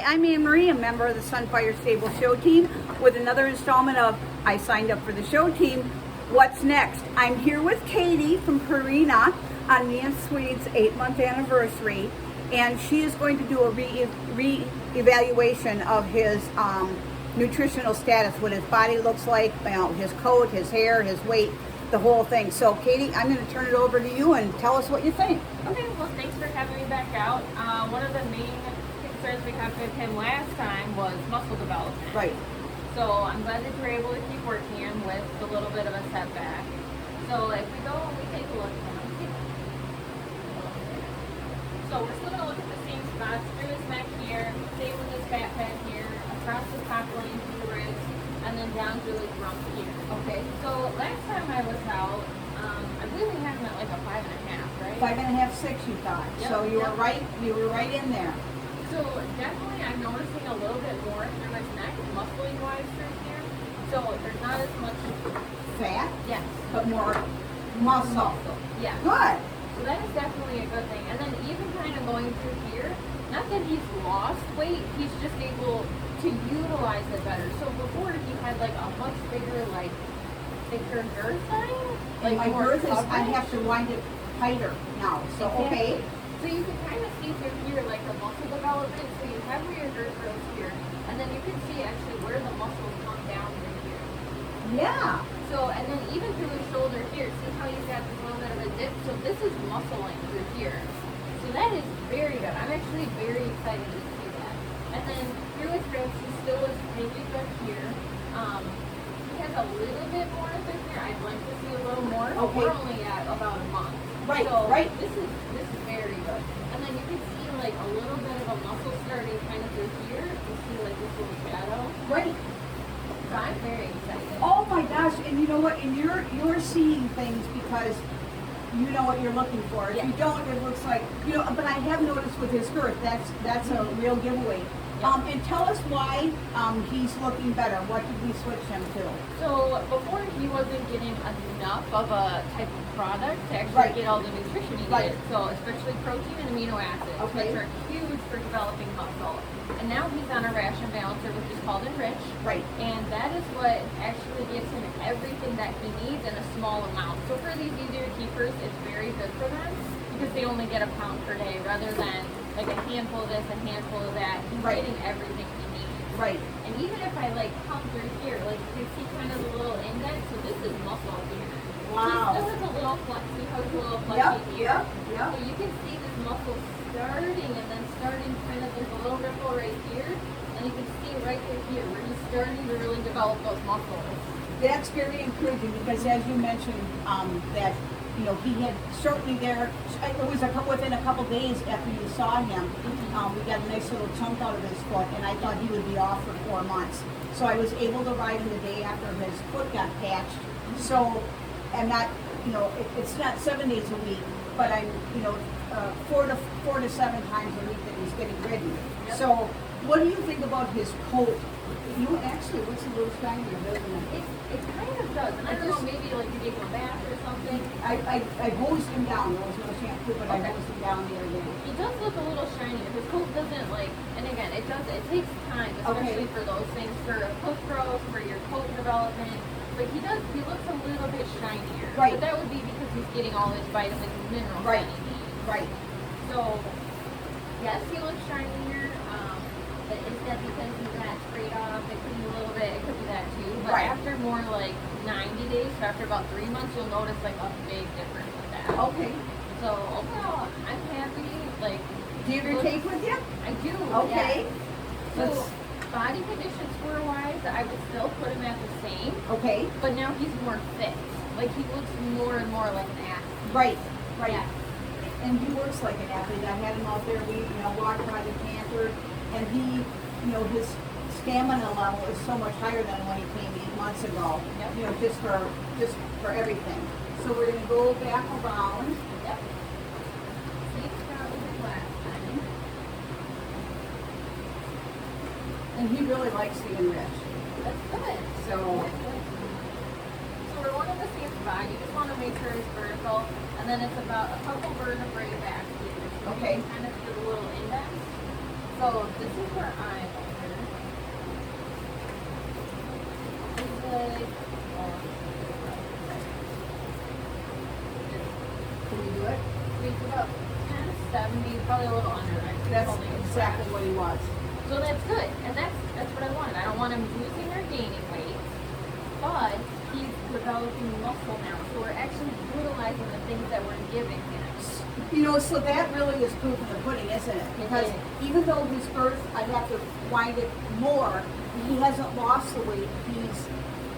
Hi, I'm Anne Marie, a member of the Sunfire Stable show team with another installment of I Signed Up for the Show Team. What's next? I'm here with Catie from Purina on me and Swede's 8-month anniversary, and she is going to do a re-evaluation of his nutritional status, what his body looks like, you know, his coat, his hair, his weight, the whole thing. So Catie, I'm going to turn it over to you and tell us what you think. Okay, well thanks for having me back out. One of the main concerns we had with him last time was muscle development. Right. So I'm glad that you were able to keep working him with a little bit of a setback. So if we go and we take a look at him. So we're still going to look at the same spots through his neck here, same with his fat pad here, across the top lane to the ribs, and then down to his rump here. Okay. So last time I was out, I believe we had him at like a 5.5, right? 5.5, 6 you thought. Yep, so you were right, in there. So definitely I'm noticing a little bit more through his neck, muscly wise through here. So there's not as much Fat? yes. But more muscle. Yeah. Good. So that is definitely a good thing. And then even kind of going through here, not that he's lost weight, he's just able to utilize it better. So before he had like a much bigger, like thicker girth line. Like my more girth is, I coverage. have to wind it tighter now. So okay. Exactly. So you can kind of see through here like the muscle development. So you have where your girth grows here, and then you can see actually where the muscles come down through here. Yeah. So, and then even through his shoulder here, see how he's got this little bit of a dip? So this is muscling through here. So that is very good. I'm actually very excited to see that. And then through his ribs, he still is really good here. He has a little bit more through here. I'd like to see a little more. Okay. We're only at about a month. Right, so right. This is very good. And then you can see like a little bit of a muscle starting kind of through here. You see like this little shadow. Right. So I'm very excited. Oh my gosh! And you know what? And you're seeing things because you know what you're looking for. If Yeah. you don't, it looks like But I have noticed with his girth, that's a real giveaway. Yep. And tell us why he's looking better. What did we switch him to? So before he wasn't getting enough of a type of product to actually Right. get all the nutrition he Right. needed. So especially protein and amino acids, Okay. which are huge for developing muscle. And now he's on a ration balancer, which is called Enrich. Right. And that is what actually gives him everything that he needs in a small amount. So for these easier keepers, it's very good for them because they only get a pound per day rather than like a handful of this, a handful of that. He's Right. getting everything he needs. Right. And even if I like come through here, like you can see kind of the little index, so this is muscle here. Wow. He still has a little flex, he has a little flexy Yep. here. Yep. So you can see this muscle starting and then starting kind of, there's a little ripple right here. And you can see right through here where he's starting to really develop those muscles. That's very encouraging because, as you mentioned, that he had shortly there. It was within a couple days after you saw him. We got a nice little chunk out of his foot, and I thought he would be off for 4 months. So I was able to ride him the day after his foot got patched. So I'm not, it's not 7 days a week, but I'm, 4 to 7 times a week that he's getting ridden. Yep. So what do you think about his coat? Actually looks a little shinier, doesn't it? It kind of does. And I don't know, maybe like you gave him a bath or something. I hosed him down. There was no shampoo, but I Okay. hosed him down the other day. He does look a little shinier. His coat doesn't and again, it takes time, especially for those things, for coat growth, for your coat development. But he looks a little bit shinier. Right. But that would be because he's getting all his vitamins and minerals Right. that he needs. Right. So, yes, he looks shinier. But is that because he got sprayed off? It could be a little bit, it could be that too. But Right. after more like 90 days, so after about 3 months, you'll notice like a big difference with that. Okay. So overall, I'm happy. Like, Do you have your tape with you? I do. Okay. Yeah. So Let's- body condition score wise, I would still put him at the same, Okay. but now he's more fit. Like he looks more and more like an athlete. Right. Right. Yeah. And he works like an athlete. I had him out there. We, walked by the canter, and he, his stamina level is so much higher than when he came 8 months ago. Yep. Just for everything. So we're gonna go back around. Yep. See, it's probably the last time. And he really likes the Enrich. That's good. So So we're one of the same spot. You just want to make sure it's vertical, and then it's about a couple vertebrae back here. So Okay. you can kind of do a little index. So this is where I'm over. It's like, Can you do it? it's about 1070, probably a little under. That's exactly what he was. So that's good, and that's what I wanted. I don't want him losing or gaining weight, but he's developing muscle now. So we're actually utilizing the things that we're giving him. You know, so that really is proof of the pudding, isn't it? Because even though his girth, I'd have to wind it more, he hasn't lost the weight. He's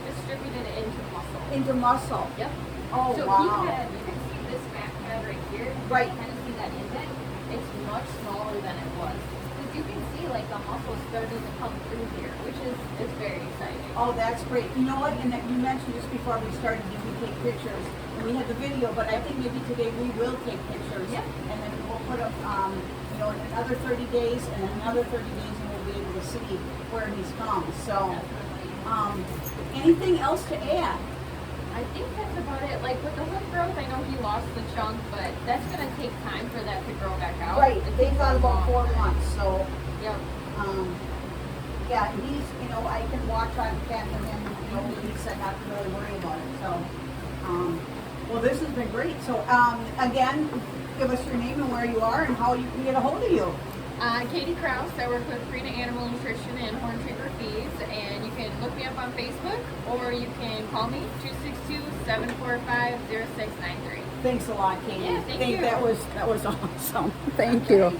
Distributed it into muscle. into muscle. Yep. Oh, So wow. he had, you can see this fat pad right here. Right. You kind of see that indent. It's much smaller than it was. Because you can see like the muscle starting to come through here, which is very exciting. Oh, that's great. You know what? And that you mentioned just before we started, did we take pictures? And we had the video, but I think maybe today we will take pictures. Yep. And then we'll put up, you know, in another 30 days and another 30 days, and we'll be able to see where he's come. So, Definitely. anything else to add? I think that's about it. Like with the hoof growth, I know he lost the chunk, but that's gonna take time for that to grow back out. Right. It They've takes got a about long 4 time. months, so. Yep. Yeah, he's, you know, I can watch on Cat and then, you know, he said not to really worry about it, so. Well, this has been great. So, again, give us your name and where you are and how you can get a hold of you. Catie Krause. I work with Purina Animal Nutrition and Horn Trigger Feeds, and you can look me up on Facebook or you can call me 262-745-0693. Thanks a lot, Katie. Yeah, thank I think you. that was awesome. Thank you.